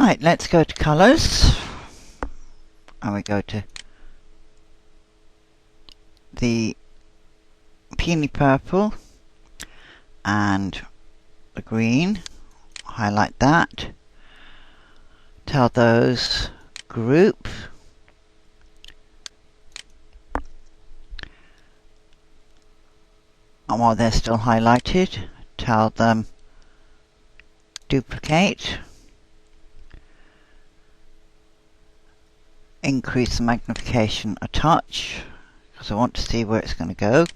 Right, let's go to colours, and we go to the peony purple and the green. Highlight that, tell those group, and while they're still highlighted, tell them duplicate, increase the magnification a touch because I want to see where it's going to go,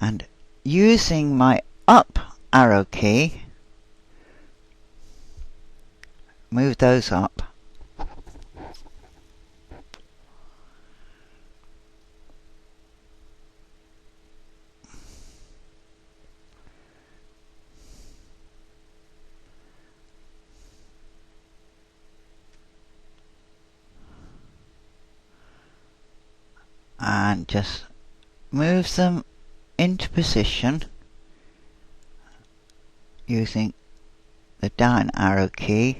and using my up arrow key, move those up. And just move them into position using the down arrow key.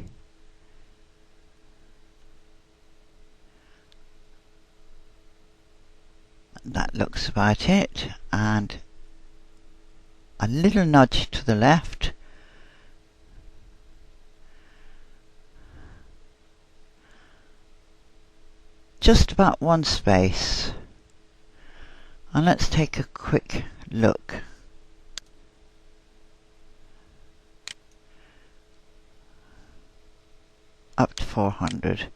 That looks about it, and a little nudge to the left. Just about one space. And let's take a quick look. Up to 400.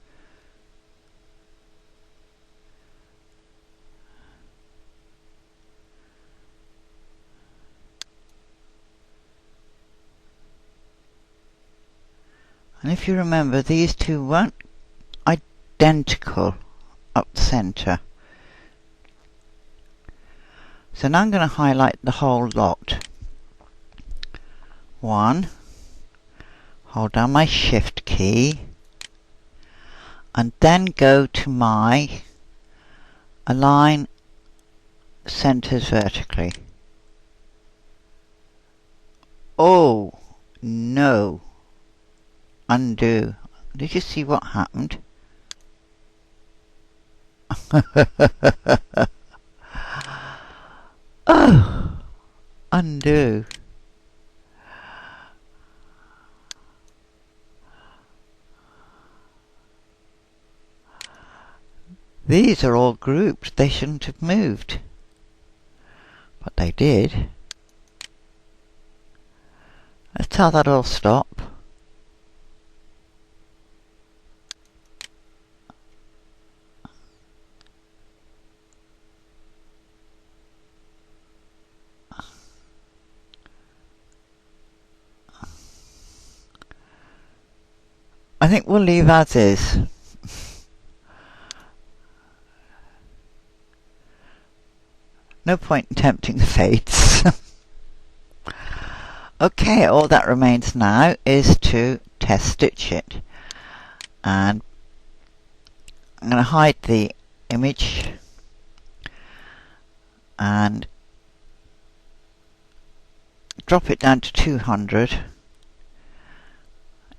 And if you remember, these two weren't identical up the centre. So now I'm going to highlight the whole lot. One, hold down my shift key, and then go to my align centres vertically. Oh no, undo. Did you see what happened? Oh, undo. These are all grouped. They shouldn't have moved. But they did. Let's tell that all stop. I think we'll leave as is. No point in tempting the fates. Okay, all that remains now is to test stitch it. And I'm going to hide the image and drop it down to 200.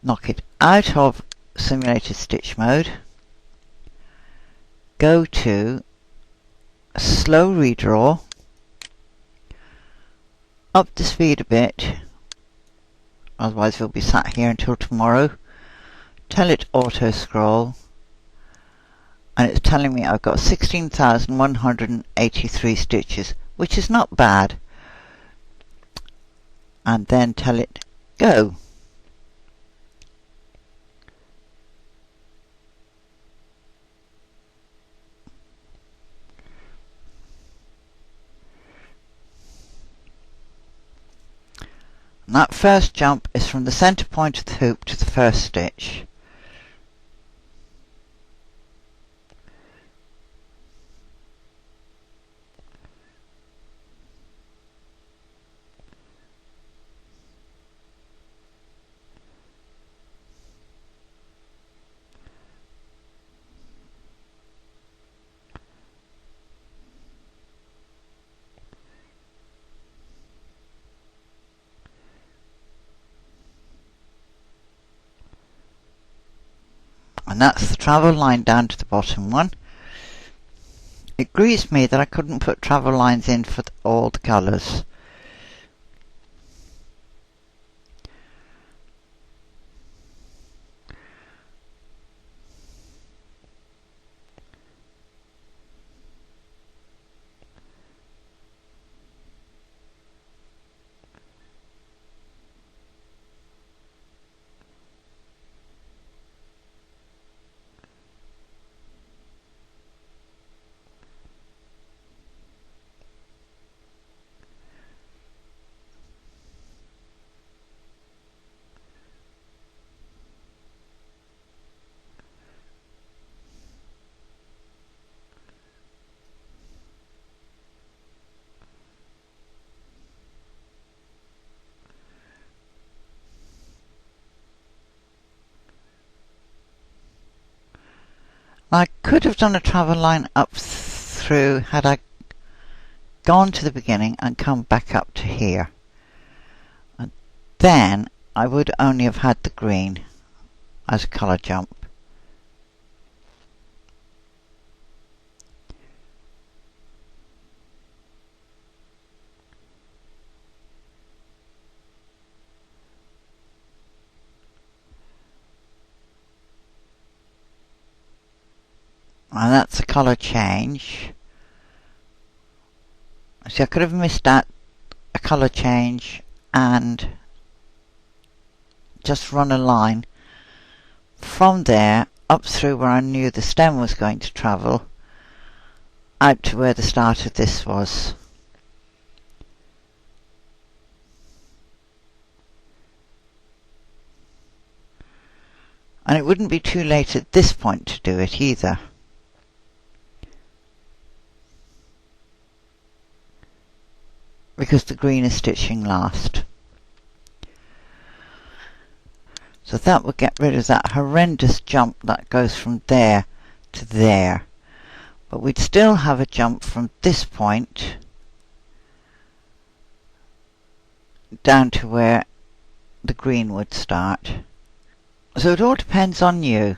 Knock it out of simulated stitch mode. Go to slow redraw. Up the speed a bit. Otherwise we'll be sat here until tomorrow. Tell it auto scroll. And it's telling me I've got 16,183 stitches, which is not bad. And then tell it go. And that first jump is from the center point of the hoop to the first stitch. And that's the travel line down to the bottom one. It grieves me that I couldn't put travel lines in for all the colours. I could have done a travel line up through had I gone to the beginning and come back up to here. And then I would only have had the green as a colour jump. And that's a colour change. See, I could have missed out a colour change and just run a line from there up through where I knew the stem was going to travel out to where the start of this was. And it wouldn't be too late at this point to do it either. Because the green is stitching last. So that would get rid of that horrendous jump that goes from there to there. But we'd still have a jump from this point down to where the green would start. So it all depends on you.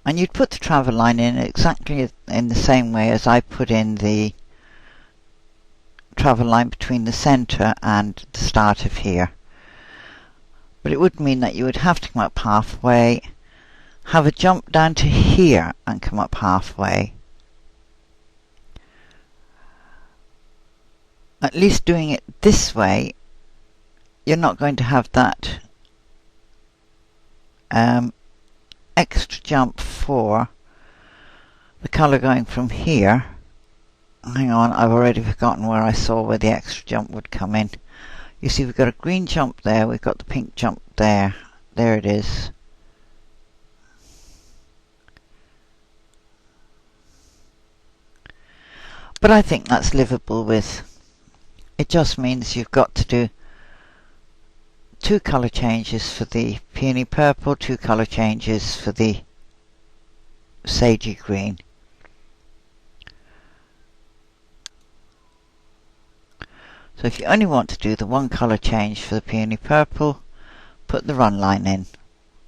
And you'd put the travel line in exactly in the same way as I put in the travel line between the centre and the start of here. But it would mean that you would have to come up halfway, have a jump down to here and come up halfway. At least doing it this way, you're not going to have that extra jump for the colour going from here. Hang on, I've already forgotten where the extra jump would come in. You see, we've got a green jump there, we've got the pink jump there. There it is. But I think that's livable with. It just means you've got to do 2 colour changes for the peony purple, 2 colour changes for the sagey green. So if you only want to do the 1 colour change for the peony purple, put the run line in.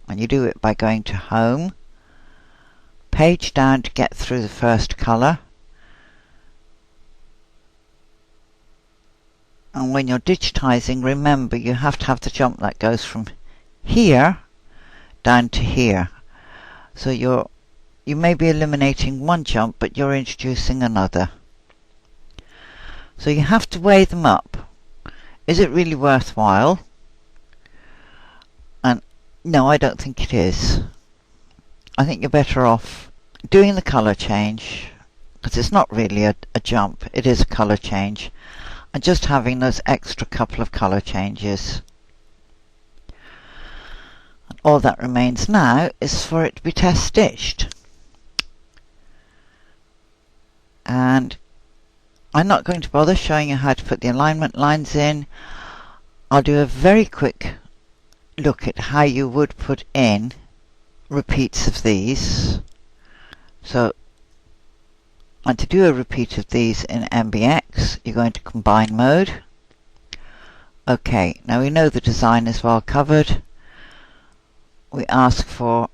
And you do it by going to Home, page down to get through the first colour. And when you're digitising, remember you have to have the jump that goes from here down to here. So you may be eliminating 1 jump, but you're introducing another. So you have to weigh them up. Is it really worthwhile? And no, I don't think it is. I think you're better off doing the colour change, because it's not really a jump, it is a colour change. And just having those extra couple of colour changes. And all that remains now is for it to be test stitched. And I'm not going to bother showing you how to put the alignment lines in. I'll do a very quick look at how you would put in repeats of these. So, and to do a repeat of these in MBX, you're going to combine mode. Okay, now we know the design is well covered. we ask for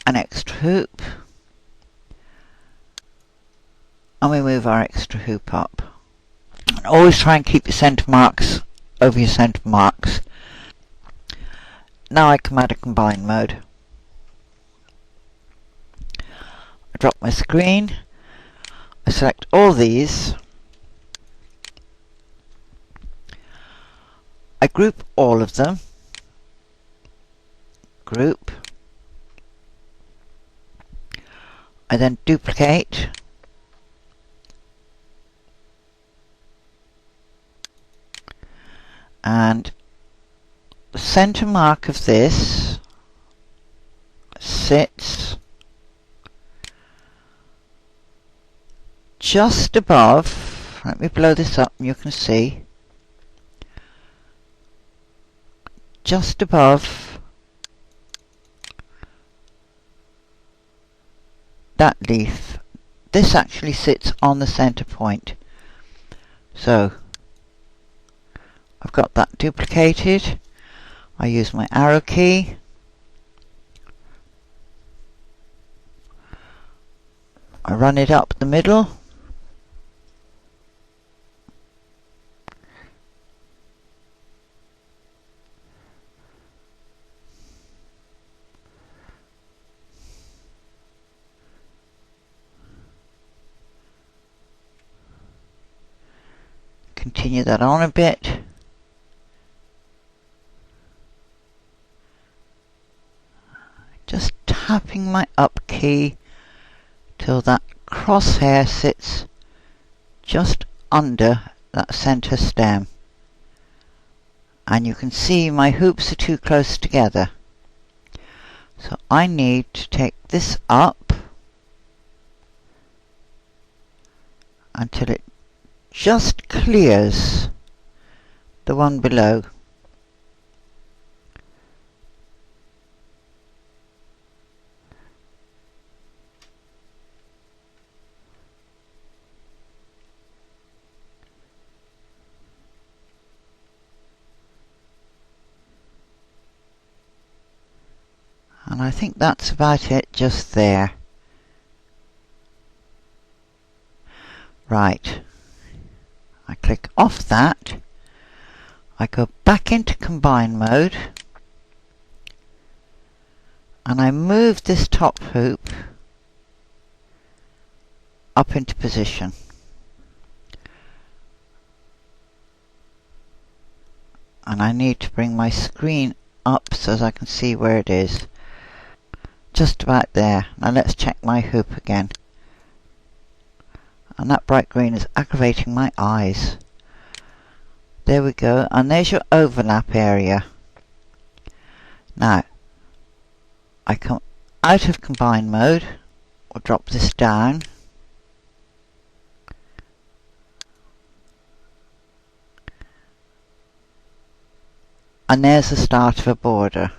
an extra hoop, and we move our extra hoop up. And always try and keep your centre marks over your centre marks. Now I come out of combine mode. I drop my screen, I select all these, I group all of them, group, I then duplicate, and the centre mark of this sits just above, let me blow this up and you can see, just above that leaf. This actually sits on the centre point. So I've got that duplicated. I use my arrow key. I run it up the middle. Continue that on a bit. Just tapping my up key till that crosshair sits just under that centre stem. And you can see my hoops are too close together. So I need to take this up until it just clears the one below. And I think that's about it just there. Right. I click off that. I go back into combine mode. And I move this top hoop up into position. And I need to bring my screen up so as I can see where it is. Just about there. Now let's check my hoop again. And that bright green is aggravating my eyes. There we go, and there's your overlap area. Now, I come out of combine mode, or drop this down. And there's the start of a border.